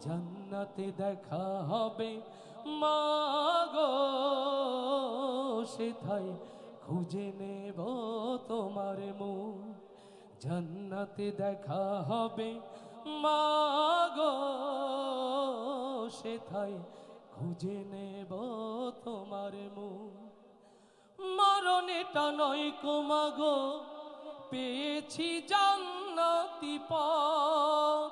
জান্নাতে দেখা হবে মাগো, সেথায় খুঁজে নেব তোমার মুখ। জান্নাতে দেখা হবে মাগো, সেথায় খুঁজে নেব তোমার মুখ। মরণেটা নয় কো মাগো, পেয়েছি জান্নাতি পথ।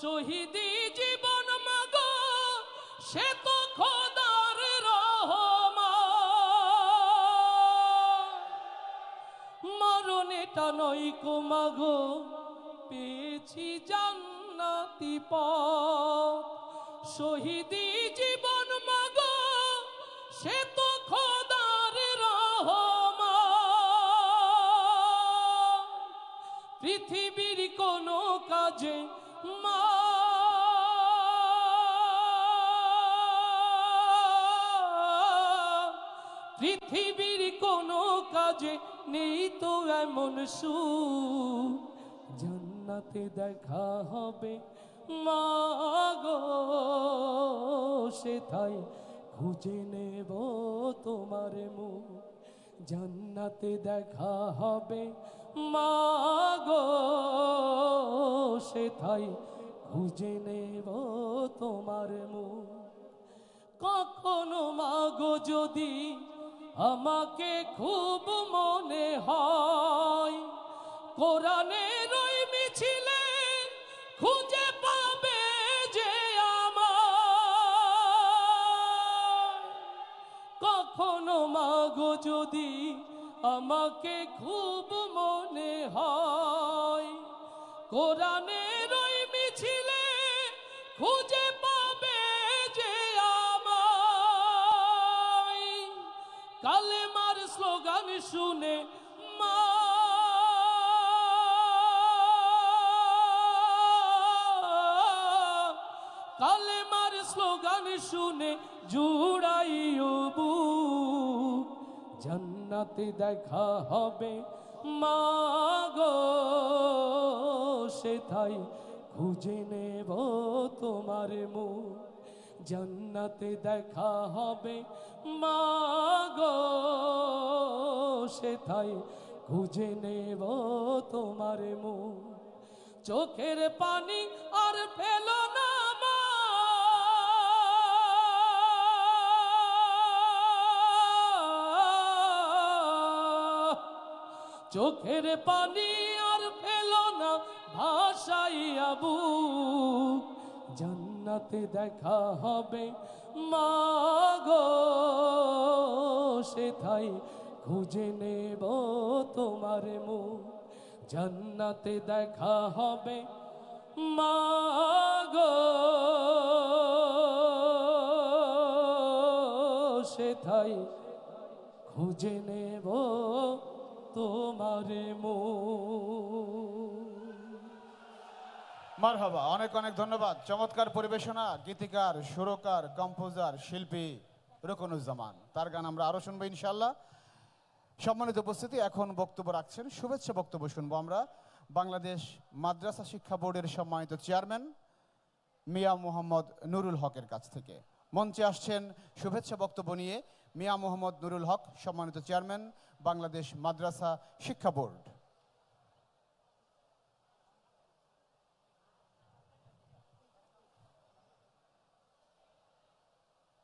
শহীদি জীবন মাগো, সে তো খোদার রহমত। মরণেটা নয় কো মাগো, পেয়েছি জান্নাতি পথ। শহীদি জীবন মাগো, সে তো খোদার রহমত। পৃথিবীর কোনো কাজে মা, পৃথিবীর কোনো কাজে নেই তো এমন সুখ। জান্নাতে দেখা হবে মাগো, সেথায় খুঁজে নেব তোমার মুখ। জান্নাতে দেখা হবে মাগো, সেথায় খুঁজে নেব তোমার মুখ। কখনো মাগো যদি আমাকে খুব মনে হয়, কোরআনের ওই মিছিলে খুঁজে পাবে যে আমায়। কখনো মাগো যদি আমাকে খুব মনে হয়, কোরআনের ওই মিছিলে খুঁজে পাবে যে আমায়। কালেমার স্লোগান শুনে মা, কালেমার স্লোগান শুনে জুড়াইও বুক। জান্নাতে দেখা হবে মাগো, সেথায় খুঁজে নেব তোমার মুখ। জান্নাতে দেখা হবে মাগো, সেথায় খুঁজে নেব তোমার মুখ। চোখের পানি আর ফেলো না মা, চোখের পানি আর ফেলো না ভাসাইয়া বুক। জান্নাতে দেখা হবে মাগো, সেথায় খুঁজে নেব তোমার মুখ। জান্নাতে দেখা হবে মাগো, সেথায় খুঁজে নেব তোমার মুখ। মারহাবা, অনেক অনেক ধন্যবাদ। চমৎকার পরিবেশনা, গীতিকার, সুরকার, কম্পোজার, শিল্পী রুকনুজ্জামান। তার গান আমরা আরো শুনবো ইনশাল্লাহ। সম্মানিত উপস্থিতি, এখন বক্তব্য রাখছেন, শুভেচ্ছা বক্তব্য শুনবো আমরা বাংলাদেশ মাদ্রাসা শিক্ষা বোর্ডের সম্মানিত চেয়ারম্যান মিয়া মোহাম্মদ নুরুল হকের কাছ থেকে। মঞ্চে আসছেন শুভেচ্ছা বক্তব্য নিয়ে মিয়া মোহাম্মদ নুরুল হক, সম্মানিত চেয়ারম্যান বাংলাদেশ মাদ্রাসা শিক্ষা বোর্ড।